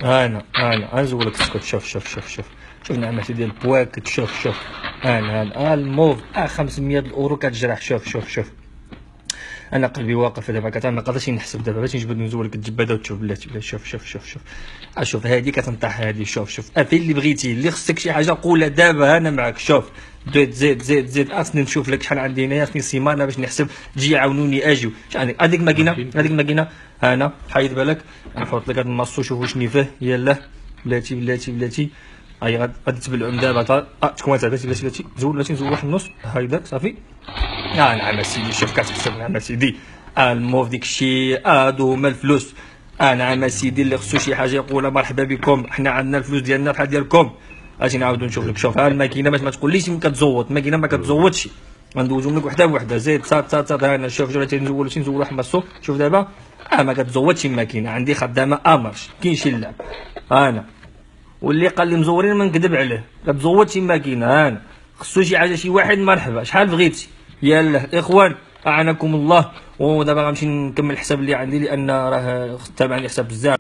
انا نزولك اسكت. شوف نعمتي ديال بواكت. شوف انا الموف 500 اورو كتجرح. شوف انا قلبي واقف دابا، ما قادرش نحسب دابا باش نجبد نزولك الجباده وتشوف بلاتي. شوف هادي كتنطيح هادي. شوف فين اللي بغيتي، اللي خصك شي حاجه قولها دابا انا معاك. شوف زيد اصني نشوف لك شحال عندي هنايا، خصني سيمانه باش نحسب، تجي عاونوني اجيو. شحال هذيك الماكينه انا حيد بالك، نحط لك هاد الماسو شوف واش فيه. يلا بلاتي هاي غادي تبلعهم دابا. تكون بلاتي نزول واحد النص هايداك صافي. نعم سيدي. شوف كتحسب نعم سيدي. الموف ديك الشيء هادو هما الفلوس. نعم سيدي، اللي خصو شي حاجه يقولها مرحبا بكم، حنا عندنا الفلوس ديالنا بحال ديالكم. اجي نعاودو نشوف لك. شوف ها الماكينه باش ما تقوليش كتزوط، الماكينه ما كتزوطش. غندوزهم لك وحده بوحده. زيد صاد انا شوف نزول واحد ماسو. شوف دابا ما كتزوطش الماكينه، عندي خدامه امرش كاين شي اللعب. انا واللي قال لي مزورين ما نكذب عليه، كتزوطش الماكينه. انا خصو شي حاجه شي واحد مرحبا شحال بغيتي. يلا الاخوان اعانكم الله. ودابا غنمشي نكمل الحساب اللي عندي، لان راه تابعني حساب بزاف.